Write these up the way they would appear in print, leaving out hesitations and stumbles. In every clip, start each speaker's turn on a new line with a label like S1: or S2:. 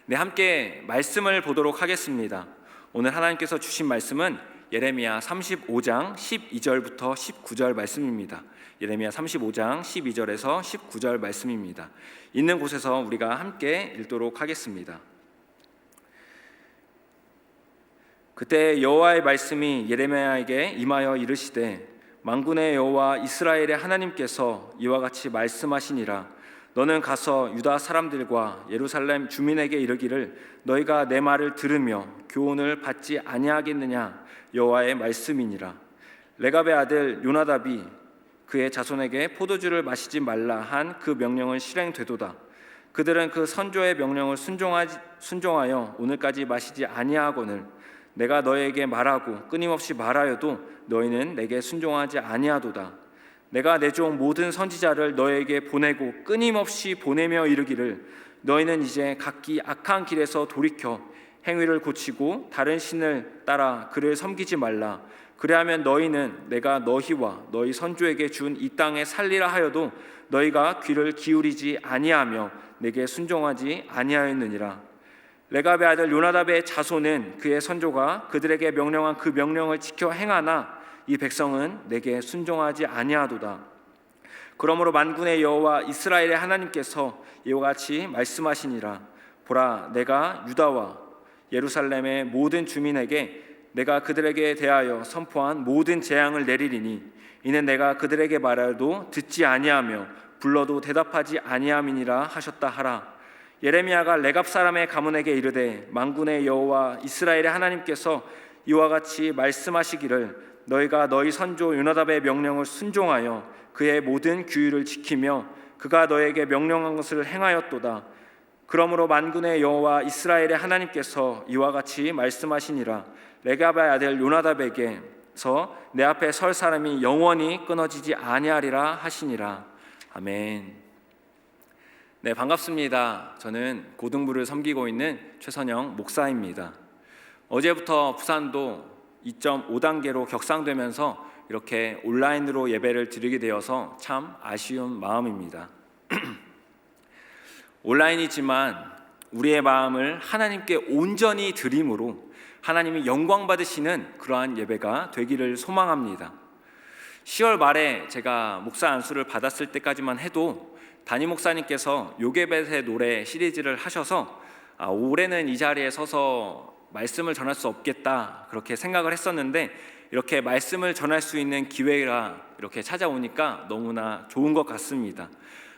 S1: 네, 함께 말씀을 보도록 하겠습니다. 오늘 하나님께서 주신 말씀은 예레미야 35장 12절부터 19절 말씀입니다. 예레미야 35장 12절에서 19절 말씀입니다. 있는 곳에서 우리가 함께 읽도록 하겠습니다. 그때 여호와의 말씀이 예레미야에게 임하여 이르시되, 만군의 여호와 이스라엘의 하나님께서 이와 같이 말씀하시니라. 너는 가서 유다 사람들과 예루살렘 주민에게 이르기를, 너희가 내 말을 들으며 교훈을 받지 아니하겠느냐? 여호와의 말씀이니라. 레갑의 아들 요나답이 그의 자손에게 포도주를 마시지 말라 한 그 명령은 실행되도다. 그들은 그 선조의 명령을 순종하여 오늘까지 마시지 아니하거늘 내가 너희에게 말하고 끊임없이 말하여도 너희는 내게 순종하지 아니하도다. 내가 내 종 모든 선지자를 너희에게 보내고 끊임없이 보내며 이르기를, 너희는 이제 각기 악한 길에서 돌이켜 행위를 고치고 다른 신을 따라 그를 섬기지 말라. 그리하면 너희는 내가 너희와 너희 선조에게 준 이 땅에 살리라 하여도 너희가 귀를 기울이지 아니하며 내게 순종하지 아니하였느니라. 레갑의 아들 요나답의 자손은 그의 선조가 그들에게 명령한 그 명령을 지켜 행하나 이 백성은 내게 순종하지 아니하도다. 그러므로 만군의 여호와 이스라엘의 하나님께서 이와 같이 말씀하시니라. 보라, 내가 유다와 예루살렘의 모든 주민에게 내가 그들에게 대하여 선포한 모든 재앙을 내리리니 이는 내가 그들에게 말하여도 듣지 아니하며 불러도 대답하지 아니함이니라 하셨다 하라. 예레미야가 레갑 사람의 가문에게 이르되, 만군의 여호와 이스라엘의 하나님께서 이와 같이 말씀하시기를, 너희가 너희 선조 요나답의 명령을 순종하여 그의 모든 규율을 지키며 그가 너에게 명령한 것을 행하였도다. 그러므로 만군의 여호와 이스라엘의 하나님께서 이와 같이 말씀하시니라. 레갑의 아들 요나답에게서 내 앞에 설 사람이 영원히 끊어지지 아니하리라 하시니라. 아멘. 네, 반갑습니다. 저는 고등부를 섬기고 있는 최선영 목사입니다. 어제부터 부산도 2.5단계로 격상되면서 이렇게 온라인으로 예배를 드리게 되어서 참 아쉬운 마음입니다. 온라인이지만 우리의 마음을 하나님께 온전히 드림으로 하나님이 영광 받으시는 그러한 예배가 되기를 소망합니다. 10월 말에 제가 목사 안수를 받았을 때까지만 해도 담임 목사님께서 요게벳의 노래 시리즈를 하셔서 올해는 이 자리에 서서 말씀을 전할 수 없겠다 그렇게 생각을 했었는데, 이렇게 말씀을 전할 수 있는 기회가 이렇게 찾아오니까 너무나 좋은 것 같습니다.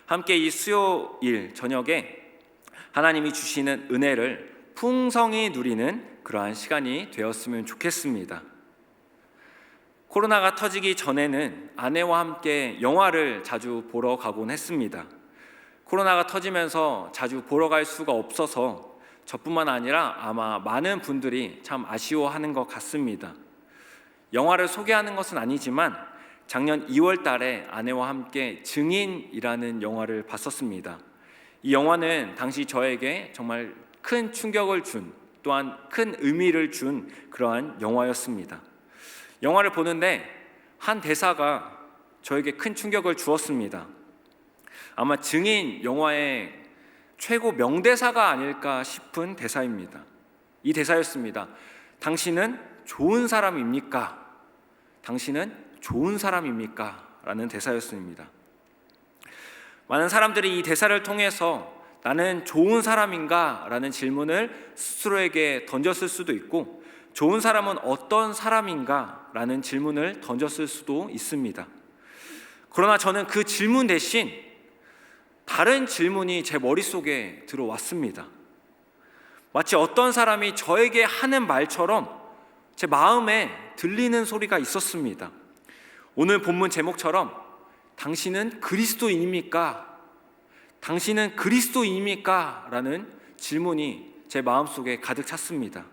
S1: 함께 이 수요일 저녁에 하나님이 주시는 은혜를 풍성히 누리는 그러한 시간이 되었으면 좋겠습니다. 코로나가 터지기 전에는 아내와 함께 영화를 자주 보러 가곤 했습니다. 코로나가 터지면서 자주 보러 갈 수가 없어서 저뿐만 아니라 아마 많은 분들이 참 아쉬워하는 것 같습니다. 영화를 소개하는 것은 아니지만 작년 2월 달에 아내와 함께 증인이라는 영화를 봤었습니다. 이 영화는 당시 저에게 정말 큰 충격을 준, 또한 큰 의미를 준 그러한 영화였습니다. 영화를 보는데 한 대사가 저에게 큰 충격을 주었습니다. 아마 증인 영화의 최고 명대사가 아닐까 싶은 대사입니다. 이 대사였습니다. 당신은 좋은 사람입니까? 당신은 좋은 사람입니까? 라는 대사였습니다. 많은 사람들이 이 대사를 통해서 나는 좋은 사람인가? 라는 질문을 스스로에게 던졌을 수도 있고, 좋은 사람은 어떤 사람인가? 라는 질문을 던졌을 수도 있습니다. 그러나 저는 그 질문 대신 다른 질문이 제 머릿속에 들어왔습니다. 마치 어떤 사람이 저에게 하는 말처럼 제 마음에 들리는 소리가 있었습니다. 오늘 본문 제목처럼 당신은 그리스도인입니까? 당신은 그리스도인입니까? 라는 질문이 제 마음속에 가득 찼습니다.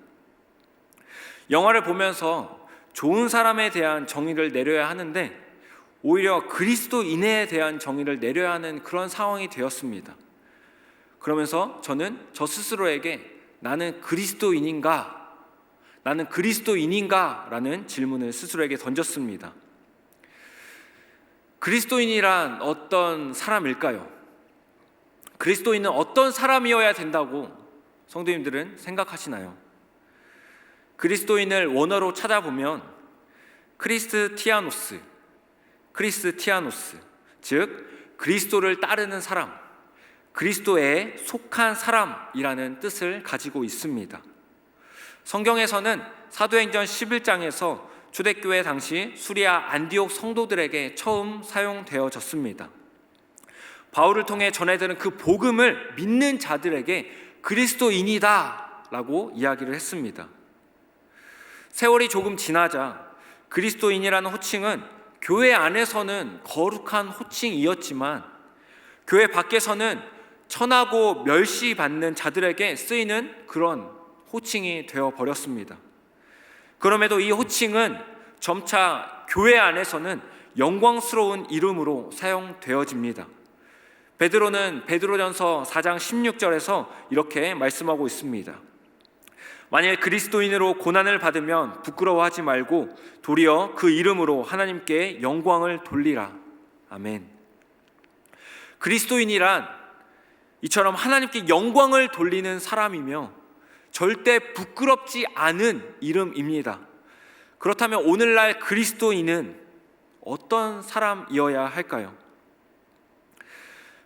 S1: 영화를 보면서 좋은 사람에 대한 정의를 내려야 하는데 오히려 그리스도인에 대한 정의를 내려야 하는 그런 상황이 되었습니다. 그러면서 저는 저 스스로에게 나는 그리스도인인가? 나는 그리스도인인가? 라는 질문을 스스로에게 던졌습니다. 그리스도인이란 어떤 사람일까요? 그리스도인은 어떤 사람이어야 된다고 성도님들은 생각하시나요? 그리스도인을 원어로 찾아보면 크리스티아노스, 즉 그리스도를 따르는 사람, 그리스도에 속한 사람이라는 뜻을 가지고 있습니다. 성경에서는 사도행전 11장에서 초대교회 당시 수리아 안디옥 성도들에게 처음 사용되어졌습니다. 바울을 통해 전해드는 그 복음을 믿는 자들에게 그리스도인이다 라고 이야기를 했습니다. 세월이 조금 지나자 그리스도인이라는 호칭은 교회 안에서는 거룩한 호칭이었지만 교회 밖에서는 천하고 멸시받는 자들에게 쓰이는 그런 호칭이 되어버렸습니다. 그럼에도 이 호칭은 점차 교회 안에서는 영광스러운 이름으로 사용되어집니다. 베드로는 베드로전서 4장 16절에서 이렇게 말씀하고 있습니다. 만일 그리스도인으로 고난을 받으면 부끄러워하지 말고 도리어 그 이름으로 하나님께 영광을 돌리라. 아멘. 그리스도인이란 이처럼 하나님께 영광을 돌리는 사람이며 절대 부끄럽지 않은 이름입니다. 그렇다면 오늘날 그리스도인은 어떤 사람이어야 할까요?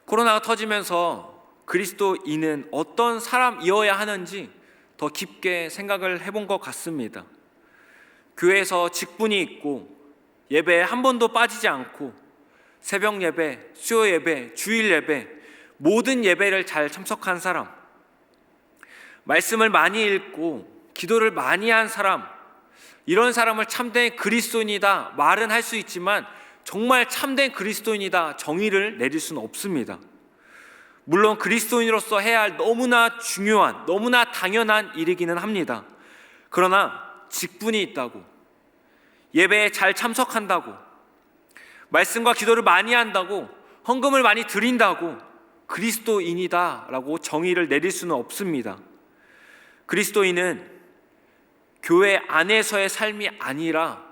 S1: 코로나가 터지면서 그리스도인은 어떤 사람이어야 하는지 더 깊게 생각을 해본 것 같습니다. 교회에서 직분이 있고 예배에 한 번도 빠지지 않고 새벽 예배, 수요 예배, 주일 예배 모든 예배를 잘 참석한 사람, 말씀을 많이 읽고 기도를 많이 한 사람, 이런 사람을 참된 그리스도인이다 말은 할 수 있지만 정말 참된 그리스도인이다 정의를 내릴 수는 없습니다. 물론 그리스도인으로서 해야 할 너무나 중요한, 너무나 당연한 일이기는 합니다. 그러나 직분이 있다고, 예배에 잘 참석한다고, 말씀과 기도를 많이 한다고, 헌금을 많이 드린다고 그리스도인이다라고 정의를 내릴 수는 없습니다. 그리스도인은 교회 안에서의 삶이 아니라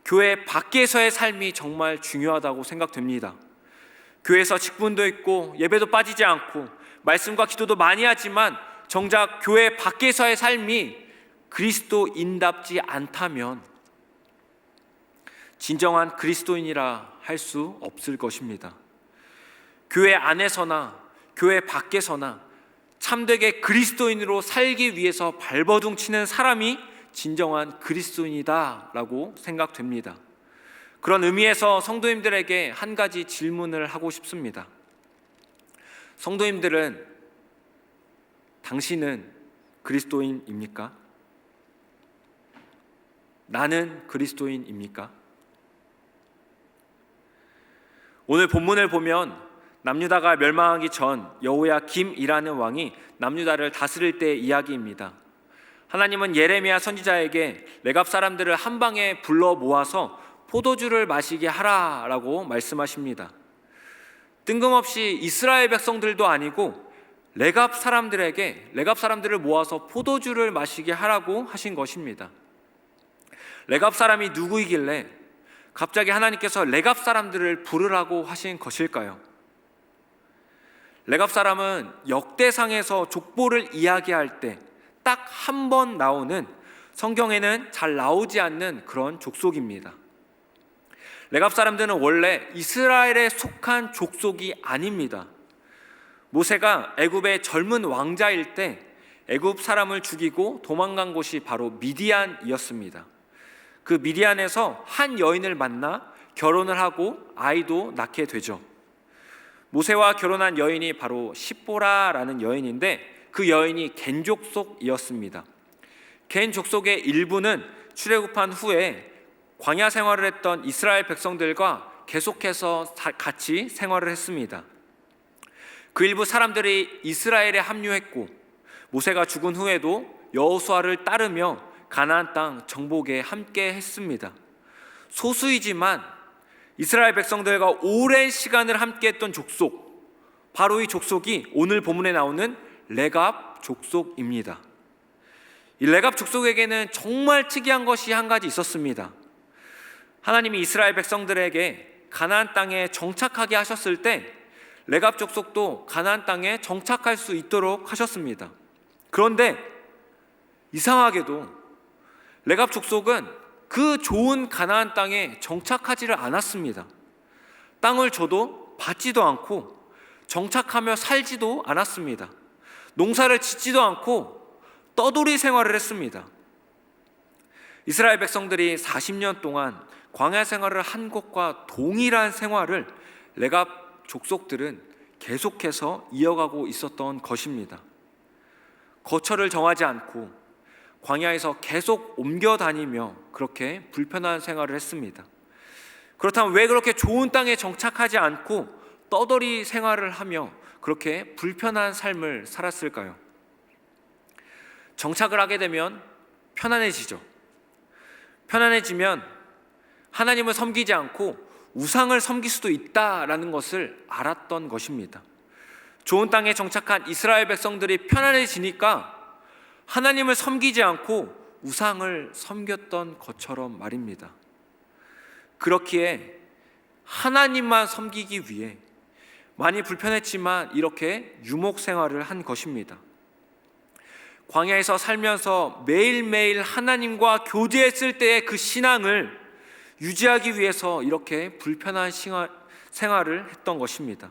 S1: 교회 밖에서의 삶이 정말 중요하다고 생각됩니다. 교회에서 직분도 있고 예배도 빠지지 않고 말씀과 기도도 많이 하지만 정작 교회 밖에서의 삶이 그리스도인답지 않다면 진정한 그리스도인이라 할 수 없을 것입니다. 교회 안에서나 교회 밖에서나 참되게 그리스도인으로 살기 위해서 발버둥 치는 사람이 진정한 그리스도인이다라고 생각됩니다. 그런 의미에서 성도님들에게 한 가지 질문을 하고 싶습니다. 성도님들은 당신은 그리스도인입니까? 나는 그리스도인입니까? 오늘 본문을 보면 남유다가 멸망하기 전 여호야김이라는 왕이 남유다를 다스릴 때의 이야기입니다. 하나님은 예레미야 선지자에게 레갑 사람들을 한 방에 불러 모아서 포도주를 마시게 하라라고 말씀하십니다. 뜬금없이 이스라엘 백성들도 아니고 레갑 사람들을 모아서 포도주를 마시게 하라고 하신 것입니다. 레갑 사람이 누구이길래 갑자기 하나님께서 레갑 사람들을 부르라고 하신 것일까요? 레갑 사람은 역대상에서 족보를 이야기할 때 딱 한 번 나오는, 성경에는 잘 나오지 않는 그런 족속입니다. 레갑 사람들은 원래 이스라엘에 속한 족속이 아닙니다. 모세가 애굽의 젊은 왕자일 때 애굽 사람을 죽이고 도망간 곳이 바로 미디안이었습니다. 그 미디안에서 한 여인을 만나 결혼을 하고 아이도 낳게 되죠. 모세와 결혼한 여인이 바로 십보라라는 여인인데 그 여인이 겐 족속이었습니다. 겐 족속의 일부는 출애굽한 후에 광야 생활을 했던 이스라엘 백성들과 계속해서 같이 생활을 했습니다. 그 일부 사람들이 이스라엘에 합류했고 모세가 죽은 후에도 여호수아를 따르며 가나안 땅 정복에 함께 했습니다. 소수이지만 이스라엘 백성들과 오랜 시간을 함께 했던 족속, 바로 이 족속이 오늘 본문에 나오는 레갑 족속입니다. 이 레갑 족속에게는 정말 특이한 것이 한 가지 있었습니다. 하나님이 이스라엘 백성들에게 가나안 땅에 정착하게 하셨을 때 레갑 족속도 가나안 땅에 정착할 수 있도록 하셨습니다. 그런데 이상하게도 레갑 족속은 그 좋은 가나안 땅에 정착하지를 않았습니다. 땅을 줘도 받지도 않고 정착하며 살지도 않았습니다. 농사를 짓지도 않고 떠돌이 생활을 했습니다. 이스라엘 백성들이 40년 동안 광야 생활을 한 것과 동일한 생활을 레갑 족속들은 계속해서 이어가고 있었던 것입니다. 거처를 정하지 않고 광야에서 계속 옮겨 다니며 그렇게 불편한 생활을 했습니다. 그렇다면 왜 그렇게 좋은 땅에 정착하지 않고 떠돌이 생활을 하며 그렇게 불편한 삶을 살았을까요? 정착을 하게 되면 편안해지죠. 편안해지면 하나님을 섬기지 않고 우상을 섬길 수도 있다라는 것을 알았던 것입니다. 좋은 땅에 정착한 이스라엘 백성들이 편안해지니까 하나님을 섬기지 않고 우상을 섬겼던 것처럼 말입니다. 그렇기에 하나님만 섬기기 위해 많이 불편했지만 이렇게 유목 생활을 한 것입니다. 광야에서 살면서 매일매일 하나님과 교제했을 때의 그 신앙을 유지하기 위해서 이렇게 불편한 생활을 했던 것입니다.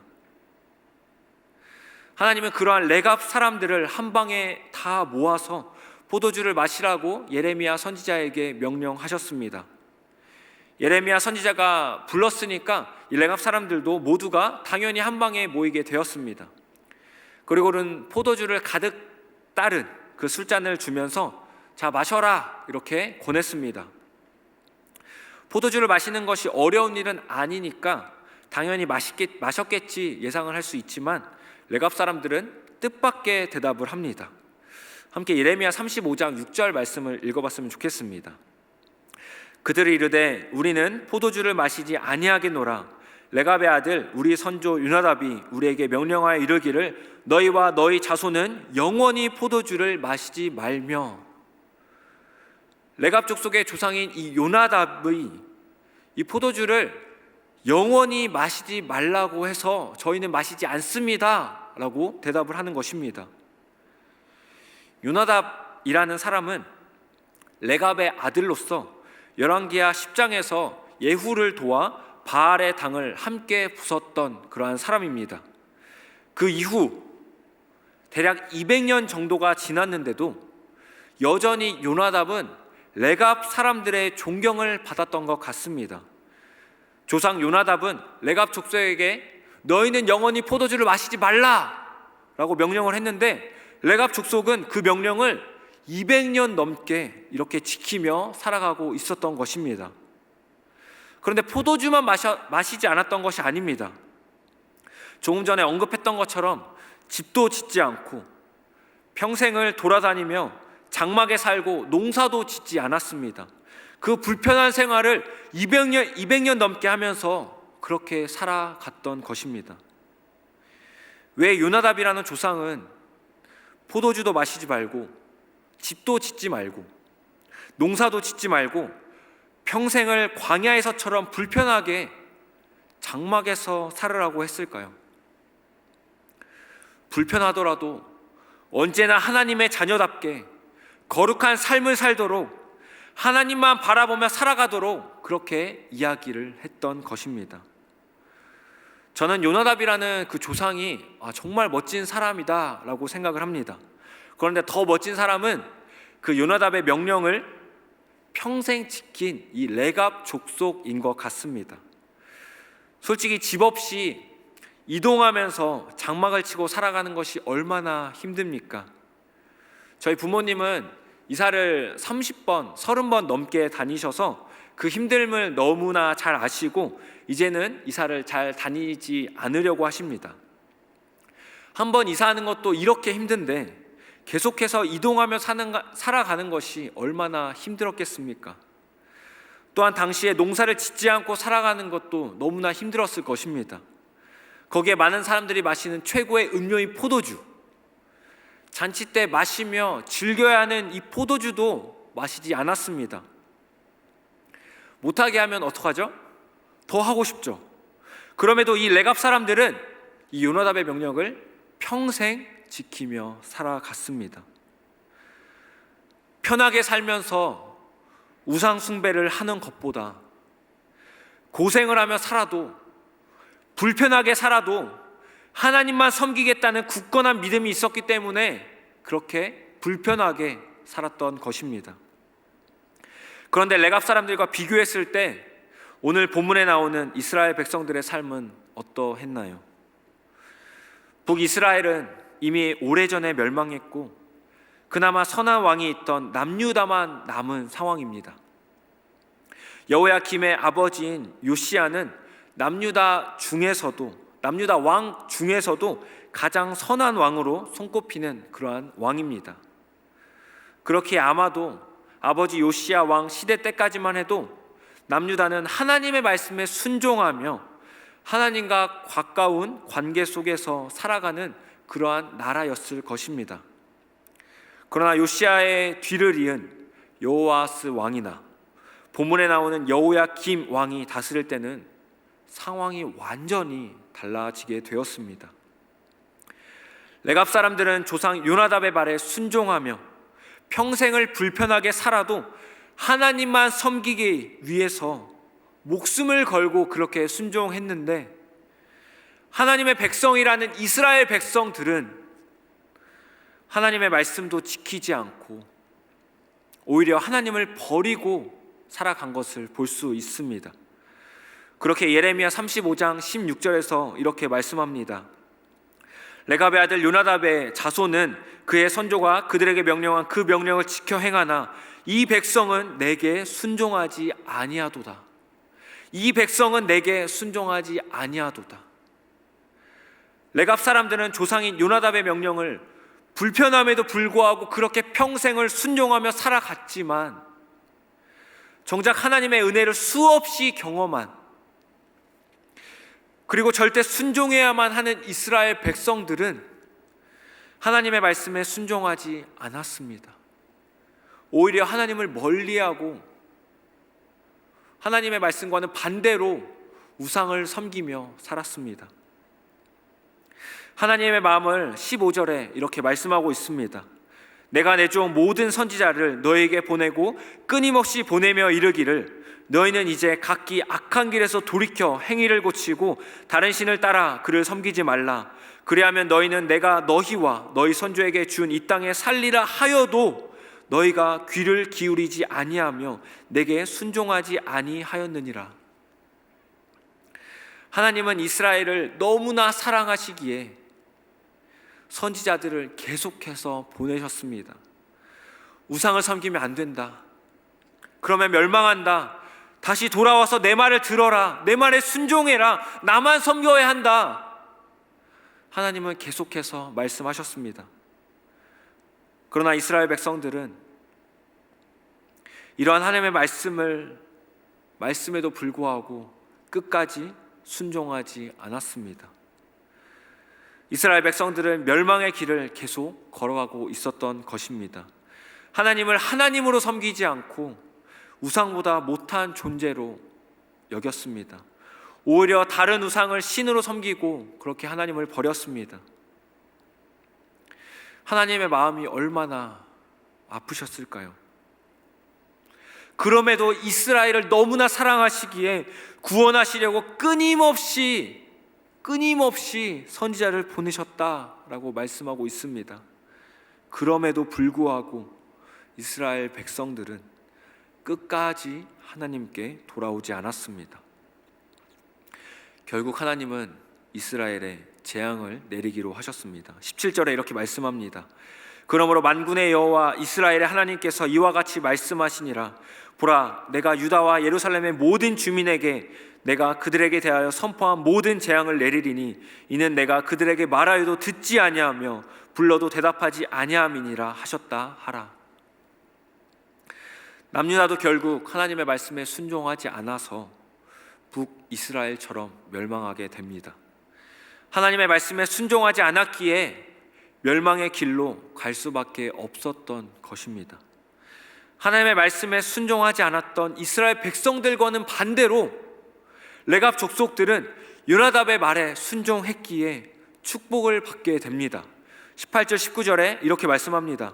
S1: 하나님은 그러한 레갑 사람들을 한 방에 다 모아서 포도주를 마시라고 예레미야 선지자에게 명령하셨습니다. 예레미야 선지자가 불렀으니까 이 레갑 사람들도 모두가 당연히 한 방에 모이게 되었습니다. 그리고는 포도주를 가득 따른 그 술잔을 주면서 자 마셔라 이렇게 권했습니다. 포도주를 마시는 것이 어려운 일은 아니니까 당연히 마셨겠지 예상을 할 수 있지만 레갑 사람들은 뜻밖의 대답을 합니다. 함께 예레미야 35장 6절 말씀을 읽어봤으면 좋겠습니다. 그들이 이르되 우리는 포도주를 마시지 아니하겠노라. 레갑의 아들 우리 선조 요나답이 우리에게 명령하여 이르기를 너희와 너희 자손은 영원히 포도주를 마시지 말며. 레갑 족속의 조상인 이 요나답의 이 포도주를 영원히 마시지 말라고 해서 저희는 마시지 않습니다 라고 대답을 하는 것입니다. 요나답이라는 사람은 레갑의 아들로서 열왕기하 10장에서 예후를 도와 바알의 당을 함께 부쉈던 그러한 사람입니다. 그 이후 대략 200년 정도가 지났는데도 여전히 요나답은 레갑 사람들의 존경을 받았던 것 같습니다. 조상 요나답은 레갑 족속에게 너희는 영원히 포도주를 마시지 말라라고 명령을 했는데 레갑 족속은 그 명령을 200년 넘게 이렇게 지키며 살아가고 있었던 것입니다. 그런데 포도주만 마시지 않았던 것이 아닙니다. 조금 전에 언급했던 것처럼 집도 짓지 않고 평생을 돌아다니며 장막에 살고 농사도 짓지 않았습니다. 그 불편한 생활을 200년 넘게 하면서 그렇게 살아갔던 것입니다. 왜 요나답이라는 조상은 포도주도 마시지 말고 집도 짓지 말고 농사도 짓지 말고 평생을 광야에서처럼 불편하게 장막에서 살으라고 했을까요? 불편하더라도 언제나 하나님의 자녀답게 거룩한 삶을 살도록 하나님만 바라보며 살아가도록 그렇게 이야기를 했던 것입니다. 저는 요나답이라는 그 조상이 정말 멋진 사람이다 라고 생각을 합니다. 그런데 더 멋진 사람은 그 요나답의 명령을 평생 지킨 이 레갑 족속인 것 같습니다. 솔직히 집 없이 이동하면서 장막을 치고 살아가는 것이 얼마나 힘듭니까? 저희 부모님은 이사를 30번, 30번 넘게 다니셔서 그 힘듦을 너무나 잘 아시고 이제는 이사를 잘 다니지 않으려고 하십니다. 한번 이사하는 것도 이렇게 힘든데 계속해서 이동하며 살아가는 것이 얼마나 힘들었겠습니까? 또한 당시에 농사를 짓지 않고 살아가는 것도 너무나 힘들었을 것입니다. 거기에 많은 사람들이 마시는 최고의 음료인 포도주, 잔치 때 마시며 즐겨야 하는 이 포도주도 마시지 않았습니다. 못하게 하면 어떡하죠? 더 하고 싶죠. 그럼에도 이 레갑 사람들은 이 요나답의 명령을 평생 지키며 살아갔습니다. 편하게 살면서 우상 숭배를 하는 것보다 고생을 하며 살아도, 불편하게 살아도 하나님만 섬기겠다는 굳건한 믿음이 있었기 때문에 그렇게 불편하게 살았던 것입니다. 그런데 레갑 사람들과 비교했을 때 오늘 본문에 나오는 이스라엘 백성들의 삶은 어떠했나요? 북이스라엘은 이미 오래전에 멸망했고 그나마 선한 왕이 있던 남유다만 남은 상황입니다. 여호야김의 아버지인 요시야는 남유다 왕 중에서도 가장 선한 왕으로 손꼽히는 그러한 왕입니다. 그렇게 아마도 아버지 요시야 왕 시대 때까지만 해도 남유다는 하나님의 말씀에 순종하며 하나님과 가까운 관계 속에서 살아가는 그러한 나라였을 것입니다. 그러나 요시야의 뒤를 이은 여호아스 왕이나 본문에 나오는 여호야김 왕이 다스릴 때는 상황이 완전히 달라지게 되었습니다. 레갑 사람들은 조상 요나답의 말에 순종하며 평생을 불편하게 살아도 하나님만 섬기기 위해서 목숨을 걸고 그렇게 순종했는데, 하나님의 백성이라는 이스라엘 백성들은 하나님의 말씀도 지키지 않고 오히려 하나님을 버리고 살아간 것을 볼 수 있습니다. 그렇게 예레미야 35장 16절에서 이렇게 말씀합니다. 레갑의 아들 요나답의 자손은 그의 선조가 그들에게 명령한 그 명령을 지켜 행하나 이 백성은 내게 순종하지 아니하도다. 이 백성은 내게 순종하지 아니하도다. 레갑 사람들은 조상인 요나답의 명령을 불편함에도 불구하고 그렇게 평생을 순종하며 살아갔지만, 정작 하나님의 은혜를 수없이 경험한, 그리고 절대 순종해야만 하는 이스라엘 백성들은 하나님의 말씀에 순종하지 않았습니다. 오히려 하나님을 멀리하고 하나님의 말씀과는 반대로 우상을 섬기며 살았습니다. 하나님의 마음을 15절에 이렇게 말씀하고 있습니다. 내가 내 종 모든 선지자를 너에게 보내고 끊임없이 보내며 이르기를 너희는 이제 각기 악한 길에서 돌이켜 행위를 고치고 다른 신을 따라 그를 섬기지 말라. 그리하면 너희는 내가 너희와 너희 선조에게 준 이 땅에 살리라 하여도 너희가 귀를 기울이지 아니하며 내게 순종하지 아니하였느니라. 하나님은 이스라엘을 너무나 사랑하시기에 선지자들을 계속해서 보내셨습니다. 우상을 섬기면 안 된다. 그러면 멸망한다. 다시 돌아와서 내 말을 들어라. 내 말에 순종해라. 나만 섬겨야 한다. 하나님은 계속해서 말씀하셨습니다. 그러나 이스라엘 백성들은 이러한 하나님의 말씀에도 불구하고 끝까지 순종하지 않았습니다. 이스라엘 백성들은 멸망의 길을 계속 걸어가고 있었던 것입니다. 하나님을 하나님으로 섬기지 않고 우상보다 못한 존재로 여겼습니다. 오히려 다른 우상을 신으로 섬기고 그렇게 하나님을 버렸습니다. 하나님의 마음이 얼마나 아프셨을까요? 그럼에도 이스라엘을 너무나 사랑하시기에 구원하시려고 끊임없이 선지자를 보내셨다라고 말씀하고 있습니다. 그럼에도 불구하고 이스라엘 백성들은 끝까지 하나님께 돌아오지 않았습니다. 결국 하나님은 이스라엘에 재앙을 내리기로 하셨습니다. 17절에 이렇게 말씀합니다. 그러므로 만군의 여호와 이스라엘의 하나님께서 이와 같이 말씀하시니라. 보라, 내가 유다와 예루살렘의 모든 주민에게 내가 그들에게 대하여 선포한 모든 재앙을 내리리니 이는 내가 그들에게 말하여도 듣지 아니하며 불러도 대답하지 아니함이니라 하셨다 하라. 남유다도 결국 하나님의 말씀에 순종하지 않아서 북이스라엘처럼 멸망하게 됩니다. 하나님의 말씀에 순종하지 않았기에 멸망의 길로 갈 수밖에 없었던 것입니다. 하나님의 말씀에 순종하지 않았던 이스라엘 백성들과는 반대로 레갑 족속들은 요나답의 말에 순종했기에 축복을 받게 됩니다. 18절 19절에 이렇게 말씀합니다.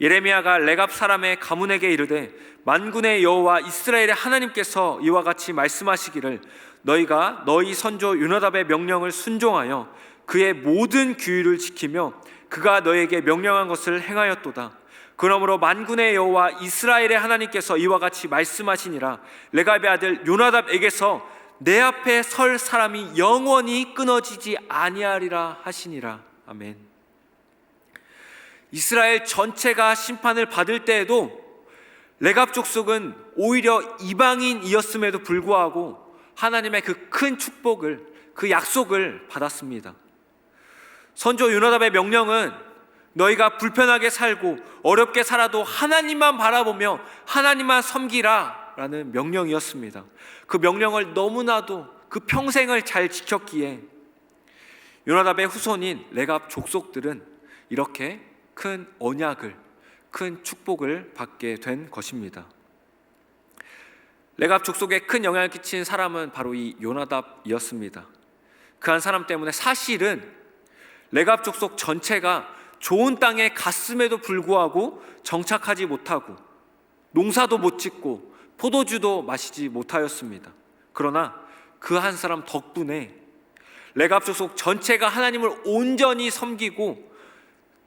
S1: 예레미야가 레갑 사람의 가문에게 이르되 만군의 여호와 이스라엘의 하나님께서 이와 같이 말씀하시기를 너희가 너희 선조 요나답의 명령을 순종하여 그의 모든 규율을 지키며 그가 너에게 명령한 것을 행하였도다. 그러므로 만군의 여호와 이스라엘의 하나님께서 이와 같이 말씀하시니라 레갑의 아들 요나답에게서 내 앞에 설 사람이 영원히 끊어지지 아니하리라 하시니라. 아멘. 이스라엘 전체가 심판을 받을 때에도 레갑 족속은 오히려 이방인이었음에도 불구하고 하나님의 그 큰 축복을, 그 약속을 받았습니다. 선조 요나답의 명령은 너희가 불편하게 살고 어렵게 살아도 하나님만 바라보며 하나님만 섬기라 라는 명령이었습니다. 그 명령을 너무나도 그 평생을 잘 지켰기에 요나답의 후손인 레갑 족속들은 이렇게 큰 언약을, 큰 축복을 받게 된 것입니다. 레갑 족속에 큰 영향을 끼친 사람은 바로 이 요나답이었습니다. 그 한 사람 때문에 사실은 레갑 족속 전체가 좋은 땅에 갔음에도 불구하고 정착하지 못하고 농사도 못 짓고 포도주도 마시지 못하였습니다. 그러나 그 한 사람 덕분에 레갑 족속 전체가 하나님을 온전히 섬기고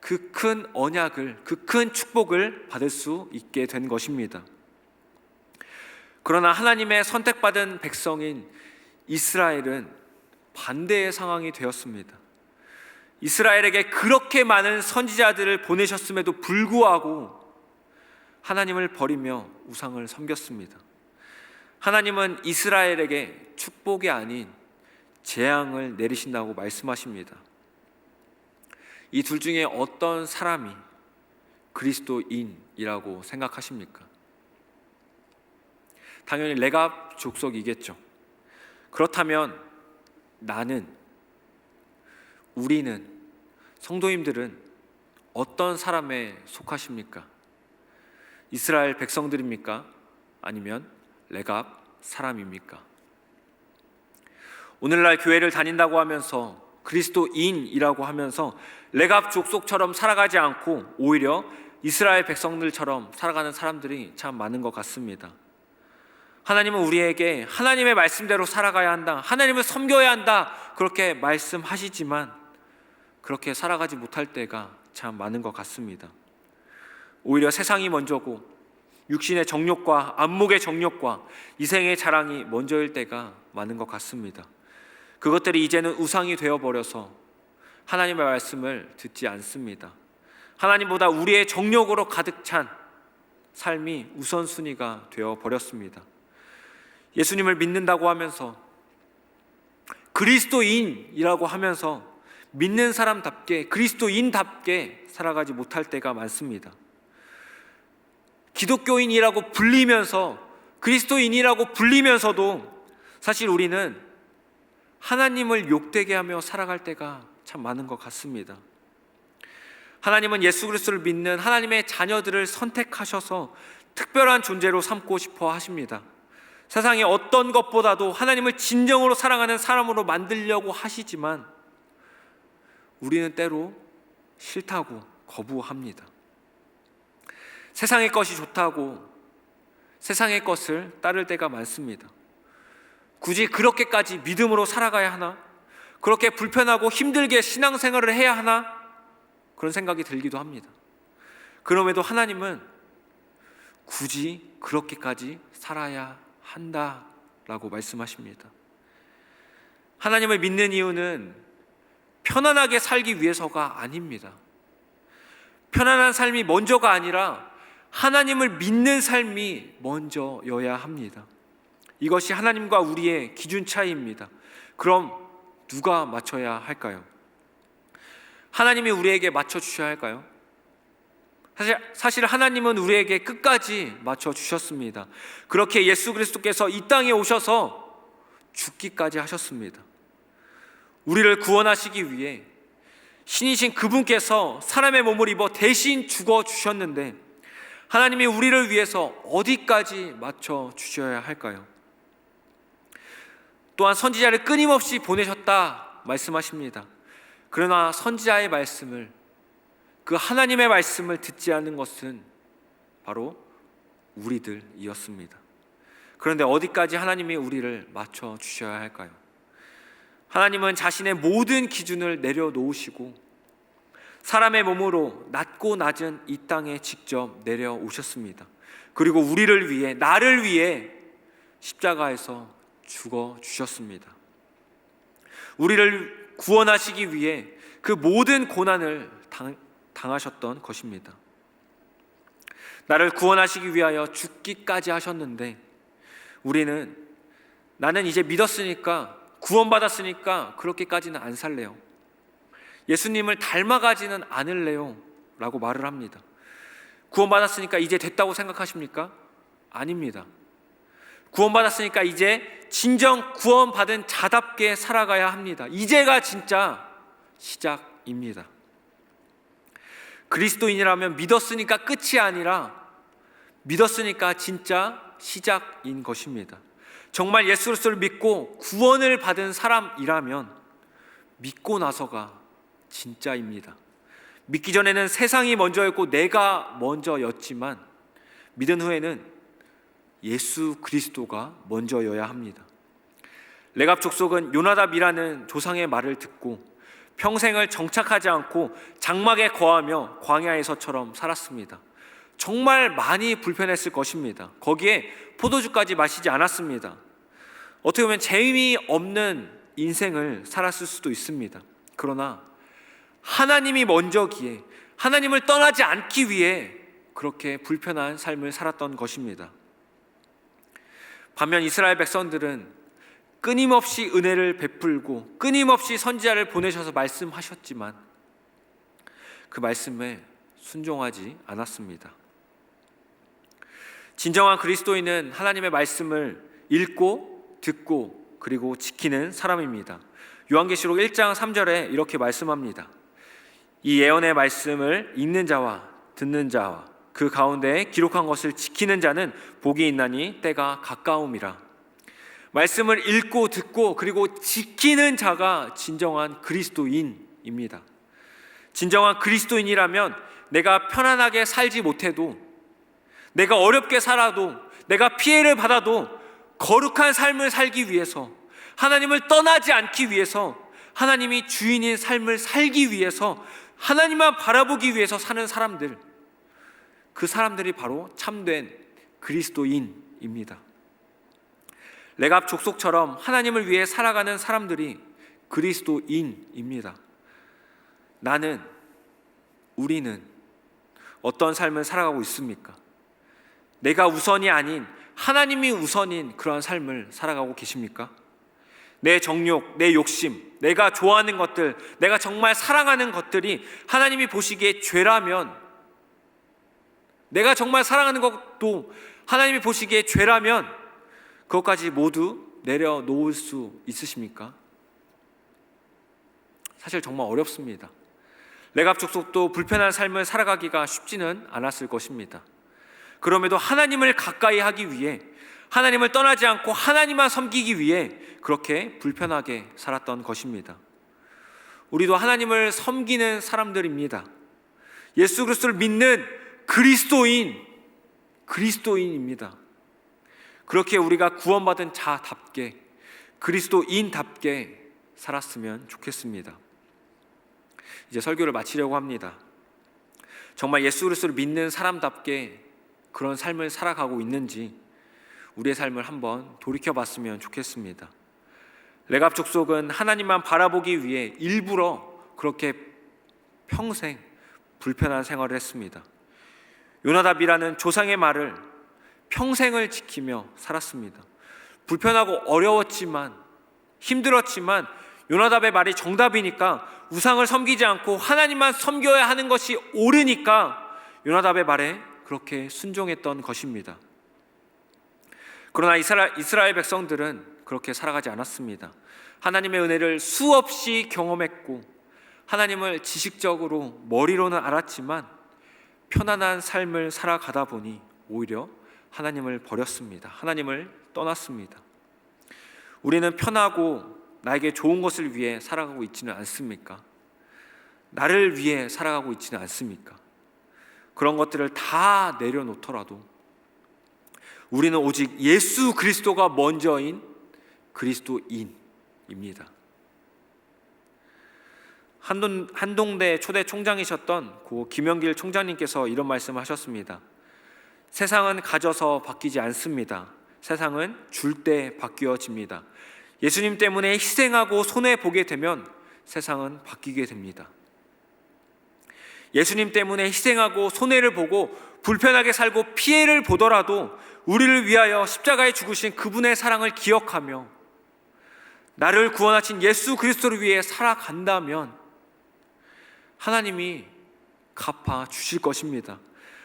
S1: 그 큰 언약을, 그 큰 축복을 받을 수 있게 된 것입니다. 그러나 하나님의 선택받은 백성인 이스라엘은 반대의 상황이 되었습니다. 이스라엘에게 그렇게 많은 선지자들을 보내셨음에도 불구하고 하나님을 버리며 우상을 섬겼습니다. 하나님은 이스라엘에게 축복이 아닌 재앙을 내리신다고 말씀하십니다. 이 둘 중에 어떤 사람이 그리스도인이라고 생각하십니까? 당연히 레갑 족속이겠죠. 그렇다면 나는, 우리는, 성도님들은 어떤 사람에 속하십니까? 이스라엘 백성들입니까? 아니면 레갑 사람입니까? 오늘날 교회를 다닌다고 하면서 그리스도인이라고 하면서 레갑 족속처럼 살아가지 않고 오히려 이스라엘 백성들처럼 살아가는 사람들이 참 많은 것 같습니다. 하나님은 우리에게 하나님의 말씀대로 살아가야 한다, 하나님을 섬겨야 한다 그렇게 말씀하시지만 그렇게 살아가지 못할 때가 참 많은 것 같습니다. 오히려 세상이 먼저고 육신의 정욕과 안목의 정욕과 이생의 자랑이 먼저일 때가 많은 것 같습니다. 그것들이 이제는 우상이 되어버려서 하나님의 말씀을 듣지 않습니다. 하나님보다 우리의 정욕으로 가득 찬 삶이 우선순위가 되어버렸습니다. 예수님을 믿는다고 하면서 그리스도인이라고 하면서 믿는 사람답게 그리스도인답게 살아가지 못할 때가 많습니다. 기독교인이라고 불리면서 그리스도인이라고 불리면서도 사실 우리는 하나님을 욕되게 하며 살아갈 때가 참 많은 것 같습니다. 하나님은 예수 그리스도를 믿는 하나님의 자녀들을 선택하셔서 특별한 존재로 삼고 싶어 하십니다. 세상의 어떤 것보다도 하나님을 진정으로 사랑하는 사람으로 만들려고 하시지만 우리는 때로 싫다고 거부합니다. 세상의 것이 좋다고 세상의 것을 따를 때가 많습니다. 굳이 그렇게까지 믿음으로 살아가야 하나? 그렇게 불편하고 힘들게 신앙생활을 해야 하나? 그런 생각이 들기도 합니다. 그럼에도 하나님은 굳이 그렇게까지 살아야 한다라고 말씀하십니다. 하나님을 믿는 이유는 편안하게 살기 위해서가 아닙니다. 편안한 삶이 먼저가 아니라 하나님을 믿는 삶이 먼저여야 합니다. 이것이 하나님과 우리의 기준 차이입니다. 그럼 누가 맞춰야 할까요? 하나님이 우리에게 맞춰주셔야 할까요? 사실 하나님은 우리에게 끝까지 맞춰주셨습니다. 그렇게 예수 그리스도께서 이 땅에 오셔서 죽기까지 하셨습니다. 우리를 구원하시기 위해 신이신 그분께서 사람의 몸을 입어 대신 죽어주셨는데 하나님이 우리를 위해서 어디까지 맞춰주셔야 할까요? 또한 선지자를 끊임없이 보내셨다 말씀하십니다. 그러나 선지자의 말씀을 그 하나님의 말씀을 듣지 않는 것은 바로 우리들이었습니다. 그런데 어디까지 하나님이 우리를 맞춰 주셔야 할까요? 하나님은 자신의 모든 기준을 내려놓으시고 사람의 몸으로 낮고 낮은 이 땅에 직접 내려오셨습니다. 그리고 우리를 위해, 나를 위해 십자가에서 죽어 주셨습니다. 우리를 구원하시기 위해 그 모든 고난을 당하셨던 것입니다. 나를 구원하시기 위하여 죽기까지 하셨는데 우리는 나는 이제 믿었으니까, 구원받았으니까 그렇게까지는 안 살래요, 예수님을 닮아가지는 않을래요 라고 말을 합니다. 구원받았으니까 이제 됐다고 생각하십니까? 아닙니다. 구원받았으니까 이제 진정 구원받은 자답게 살아가야 합니다. 이제가 진짜 시작입니다. 그리스도인이라면 믿었으니까 끝이 아니라 믿었으니까 진짜 시작인 것입니다. 정말 예수 그리스도를 믿고 구원을 받은 사람이라면 믿고 나서가 진짜입니다. 믿기 전에는 세상이 먼저였고 내가 먼저였지만 믿은 후에는 예수 그리스도가 먼저여야 합니다. 레갑 족속은 요나답이라는 조상의 말을 듣고 평생을 정착하지 않고 장막에 거하며 광야에서처럼 살았습니다. 정말 많이 불편했을 것입니다. 거기에 포도주까지 마시지 않았습니다. 어떻게 보면 재미없는 인생을 살았을 수도 있습니다. 그러나 하나님이 먼저기에 하나님을 떠나지 않기 위해 그렇게 불편한 삶을 살았던 것입니다. 반면 이스라엘 백성들은 끊임없이 은혜를 베풀고 끊임없이 선지자를 보내셔서 말씀하셨지만 그 말씀에 순종하지 않았습니다. 진정한 그리스도인은 하나님의 말씀을 읽고 듣고 그리고 지키는 사람입니다. 요한계시록 1장 3절에 이렇게 말씀합니다. 이 예언의 말씀을 읽는 자와 듣는 자와 그 가운데 기록한 것을 지키는 자는 복이 있나니 때가 가까움이라. 말씀을 읽고 듣고 그리고 지키는 자가 진정한 그리스도인입니다. 진정한 그리스도인이라면 내가 편안하게 살지 못해도, 내가 어렵게 살아도, 내가 피해를 받아도 거룩한 삶을 살기 위해서, 하나님을 떠나지 않기 위해서, 하나님이 주인인 삶을 살기 위해서, 하나님만 바라보기 위해서 사는 사람들, 그 사람들이 바로 참된 그리스도인입니다. 레갑 족속처럼 하나님을 위해 살아가는 사람들이 그리스도인입니다. 나는, 우리는 어떤 삶을 살아가고 있습니까? 내가 우선이 아닌 하나님이 우선인 그런 삶을 살아가고 계십니까? 내 정욕, 내 욕심, 내가 좋아하는 것들, 내가 정말 사랑하는 것들이 하나님이 보시기에 죄라면, 내가 정말 사랑하는 것도 하나님이 보시기에 죄라면 그것까지 모두 내려놓을 수 있으십니까? 사실 정말 어렵습니다. 레갑 족속도 불편한 삶을 살아가기가 쉽지는 않았을 것입니다. 그럼에도 하나님을 가까이 하기 위해, 하나님을 떠나지 않고 하나님만 섬기기 위해 그렇게 불편하게 살았던 것입니다. 우리도 하나님을 섬기는 사람들입니다. 예수 그리스도를 믿는 그리스도인입니다. 그렇게 우리가 구원받은 자답게, 그리스도인답게 살았으면 좋겠습니다. 이제 설교를 마치려고 합니다. 정말 예수 그리스도를 믿는 사람답게 그런 삶을 살아가고 있는지 우리의 삶을 한번 돌이켜봤으면 좋겠습니다. 레갑 족속은 하나님만 바라보기 위해 일부러 그렇게 평생 불편한 생활을 했습니다. 요나답이라는 조상의 말을 평생을 지키며 살았습니다. 불편하고 어려웠지만, 힘들었지만 요나답의 말이 정답이니까, 우상을 섬기지 않고 하나님만 섬겨야 하는 것이 옳으니까 요나답의 말에 그렇게 순종했던 것입니다. 그러나 이스라엘 백성들은 그렇게 살아가지 않았습니다. 하나님의 은혜를 수없이 경험했고 하나님을 지식적으로 머리로는 알았지만 편안한 삶을 살아가다 보니 오히려 하나님을 버렸습니다. 하나님을 떠났습니다. 우리는 편하고 나에게 좋은 것을 위해 살아가고 있지는 않습니까? 나를 위해 살아가고 있지는 않습니까? 그런 것들을 다 내려놓더라도 우리는 오직 예수 그리스도가 먼저인 그리스도인입니다. 한동대 초대 총장이셨던 고 김영길 총장님께서 이런 말씀을 하셨습니다. 세상은 가져서 바뀌지 않습니다. 세상은 줄 때 바뀌어집니다. 예수님 때문에 희생하고 손해보게 되면 세상은 바뀌게 됩니다. 예수님 때문에 희생하고 손해를 보고 불편하게 살고 피해를 보더라도 우리를 위하여 십자가에 죽으신 그분의 사랑을 기억하며 나를 구원하신 예수 그리스도를 위해 살아간다면 하나님이 갚아 주실 것입니다.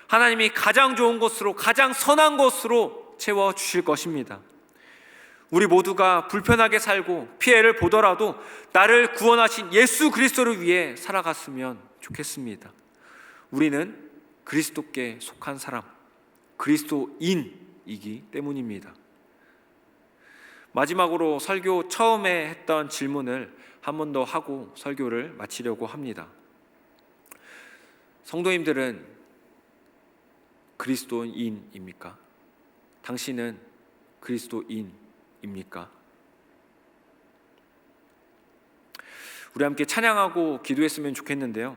S1: 하나님이 가장 좋은 것으로, 가장 선한 것으로 채워 주실 것입니다. 우리 모두가 불편하게 살고 피해를 보더라도 나를 구원하신 예수 그리스도를 위해 살아갔으면 좋겠습니다. 우리는 그리스도께 속한 사람, 그리스도인이기 때문입니다. 마지막으로 설교 처음에 했던 질문을 한 번 더 하고 설교를 마치려고 합니다. 성도님들은 그리스도인입니까? 당신은 그리스도인입니까? 우리 함께 찬양하고 기도했으면 좋겠는데요.